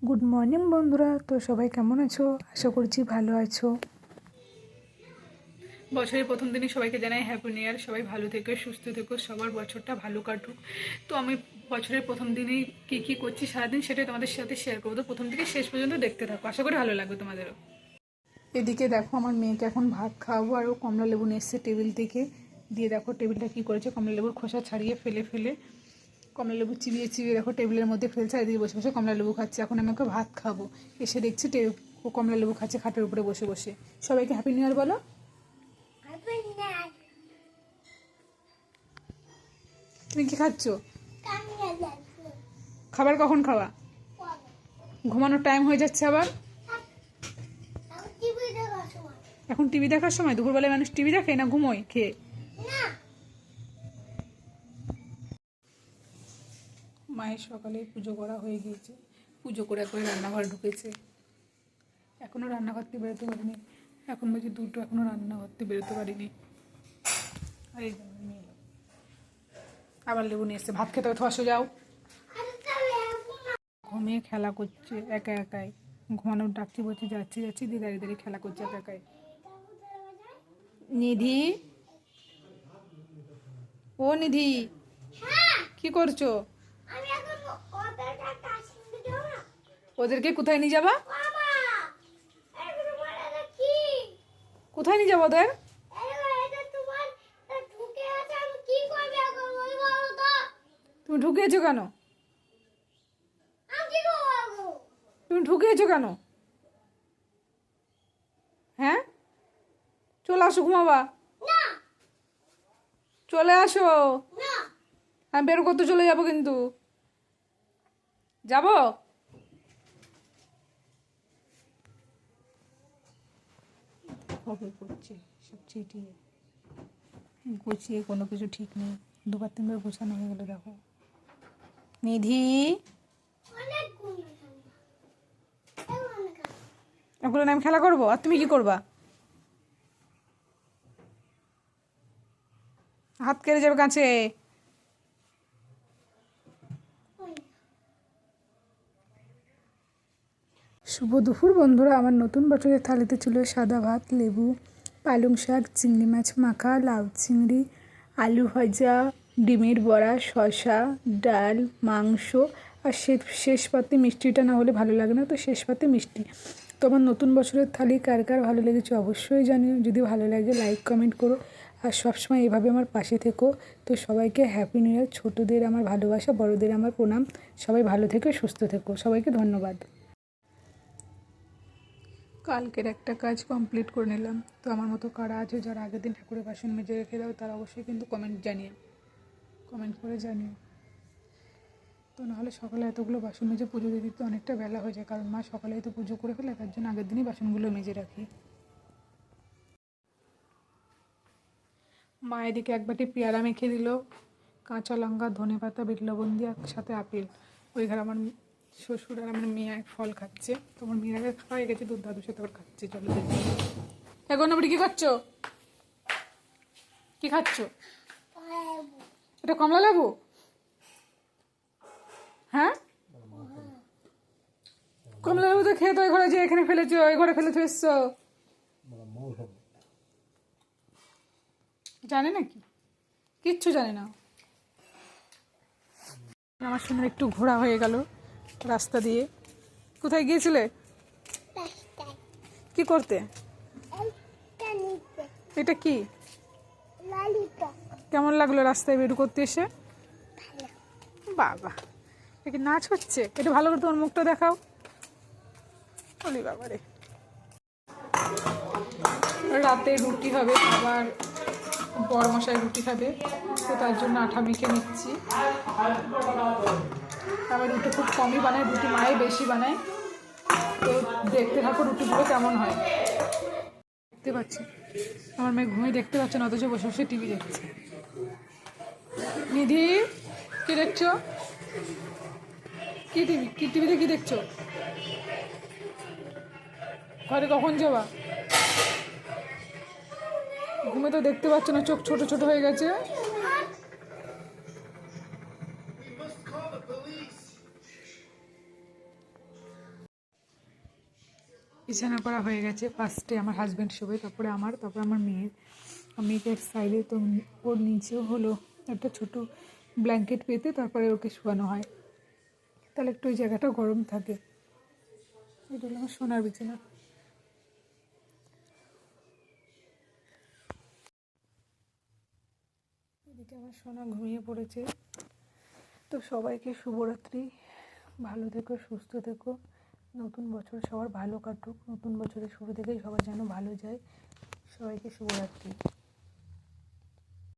Good morning বন্ধুরা। তো সবাই কেমন আছো? আশা করছি ভালো আছো। বছরের প্রথম দিনই সবাইকে জানাই হ্যাপি নিউ ইয়ার। সবাই ভালো থেকো, সুস্থ থেকো, সবার বছরটা ভালো কাটুক। তো আমি বছরের প্রথম দিনেই কী করছি সারাদিন সেটাই তোমাদের সাথে শেয়ার করবো। তো প্রথম থেকে শেষ পর্যন্ত দেখতে থাকো, আশা করি ভালো লাগবে তোমাদেরও। এদিকে দেখো আমার মেয়েকে এখন ভাত খাওয়াবো, আর ও কমলা লেবু নিয়ে এসছে টেবিল থেকে। দিয়ে দেখো টেবিলটা কী করেছে, কমলা লেবুর খোসা ছাড়িয়ে ফেলে ফেলে কমলা লেবু চিবিয়ে চিবিয়ে দেখো টেবিলের মধ্যে ফেলছে, আর এদিকে বসে বসে কমলা লেবু খাচ্ছে। এখন আমি ওকে ভাত খাবো, এসে দেখছি ও কমলা লেবু খাচ্ছে খাটের উপরে বসে বসে। সবাইকে হ্যাপি নিউ ইয়ার বলো। তুমি কি খাচ্ছ? খাবার কখন খাওয়া? ঘুমানোর টাইম হয়ে যাচ্ছে আবার। এখন টিভি দেখার সময়? দুপুরবেলায় মানুষ টিভি দেখে না ঘুমোয় খেয়ে? মায়ের সকালে পুজো করা হয়ে গিয়েছে, পুজো করে করে রান্নাঘর ঢুকেছে। এখনও রান্নাঘর থেকে বেরোতে পারিনি, এখন বাজে 2টো, এখনও রান্নাঘর থেকে বেরোতে পারিনি। আর এই মেয়ে আবার লেবু নিয়ে এসছে, ভাত খেতে বসে যাও। ঘুমিয়ে খেলা করছে একা একাই, ঘুমানোর ডাকছি বলছে যাচ্ছি যাচ্ছি, দিয়ে দাঁড়িয়ে দাঁড়িয়ে খেলা করছে একা একাই। নিধি, ও নিধি, কি করছো? ওদেরকে কোথায় নিয়ে যাবা? কোথায় নিয়ে যাবো ওদের? তুমি ঢুকিয়েছো কেন? তুমি ঢুকিয়েছো কেন? হ্যাঁ, চলে আসো, ঘুমাবা। চলে আসো, আমি বের করতে চলে যাবো কিন্তু। যাবো? কবে করছে সব চিটিয়ে গুছিয়ে, কোনো কিছু ঠিক নেই। 2-3বার গোছানো হয়ে গেলো দেখো। নিধি, এগুলো আমি খেলা করবো, আর তুমি কি করবা? হাত কেটে যাবে কাছে। শুভ দুপুর বন্ধুরা। আমার নতুন বছরের থালিতে ছিল সাদা ভাত, লেবু, পালং শাক, চিংড়ি মাছ মাখা, লাউ চিংড়ি, আলু ভাজা, ডিমের বড়া, শসা, ডাল, মাংস, আর শেষ পাতে মিষ্টিটা না হলে ভালো লাগে না, তো শেষ পাতে মিষ্টি। তো আমার নতুন বছরের থালি কার কার ভালো লেগেছে অবশ্যই জানিও। যদি ভালো লাগে লাইক কমেন্ট করো, আর সবসময় এভাবে আমার পাশে থেকো। তো সবাইকে হ্যাপি নিউ ইয়ার। ছোটোদের আমার ভালোবাসা, বড়োদের আমার প্রণাম। সবাই ভালো থেকো, সুস্থ থেকো, সবাইকে ধন্যবাদ। কালকের একটা কাজ কমপ্লিট করে নিলাম। তো আমার মতো কারা আছে যারা আগের দিন ঠাকুরের বাসন মেজে রেখে দাও, তারা অবশ্যই কিন্তু কমেন্ট করে জানিও। তো নাহলে সকালে এতগুলো বাসন মেজে পুজো দিয়ে দিতে অনেকটা বেলা হয়ে যায়, কারণ মা সকালেই তো পুজো করে ফেলে, তার জন্য আগের দিনই বাসনগুলো মেজে রাখি। মা এদিকে এক বাটি পেয়ারা মেখে দিল, কাঁচা লঙ্কা, ধনেপাতা, বিট লবণ দিয়ে, একসাথে আপেল। ওই ঘরে আমার শ্বশুর আর আমার মেয়ে এক ফল খাচ্ছে। তো আমার মেয়ের আগে খাওয়া গেছে, দুধ দাদুর সাথে আবার খাচ্ছে। চলো দেখি। এখন আপনি কি খাচ্ছ? কি খাচ্ছ? এটা কমলা লেবু? হ্যাঁ, কমলা লেবু তো খেয়ে তো ওই ঘরে যে এখানে ফেলেছো, ওই ঘরে ফেলে এসছো। জানে নাকি? কিচ্ছু জানে না। আমার সঙ্গে একটু ঘোরা হয়ে গেল রাস্তা দিয়ে। কোথায় গিয়েছিলে? কি করতে? এটা কি? কেমন লাগলো রাস্তায় বের করতে এসে? বাবা, এটা কি নাচ হচ্ছে? এটা ভালো করে তোমার মুখটা দেখাও। বলি বাবারে, রাতে রুটি হবে, আবার বড় মশাই রুটি খাবে, তো তার জন্য আঠা মেখে নিচ্ছি। আবার রুটি খুব কমই বানায়, রুটি মায়ে বেশি বানায়। তো দেখতে থাকো রুটিগুলো কেমন হয়। দেখতে পাচ্ছি আমার মেয়ে ঘুমিয়ে দেখতে পাচ্ছে না, অথচ বসে বসে টিভি দেখছে। নিধি, কি দেখছো? কি টিভিতে কি দেখছো? ঘরে কখন যাবা? ঘুমে তো দেখতে পাচ্ছ না, চোখ ছোট ছোট হয়ে গেছে। বিছানা করা হয়ে গেছে। ফার্স্টে আমার হাজব্যান্ড শোবে, তারপরে আমার মেয়ের। মেয়েকে এক সাইডে, তো ওর নিচেও হলো একটা ছোটো ব্ল্যাঙ্কেট পেতে তারপরে ওকে শোয়ানো হয়, তাহলে একটু ওই জায়গাটা গরম থাকে। এটা হলো আমার সোনার বিছানা। এদিকে আমার সোনা ঘুমিয়ে পড়েছে। তো সবাইকে শুভরাত্রি, ভালো থেকো, সুস্থ থেকো, নতুন বছর সবার ভালো কাটুক, নতুন বছরের শুরু থেকেই সবার যেন ভালো যায়। সবাইকে শুভরাত্রি।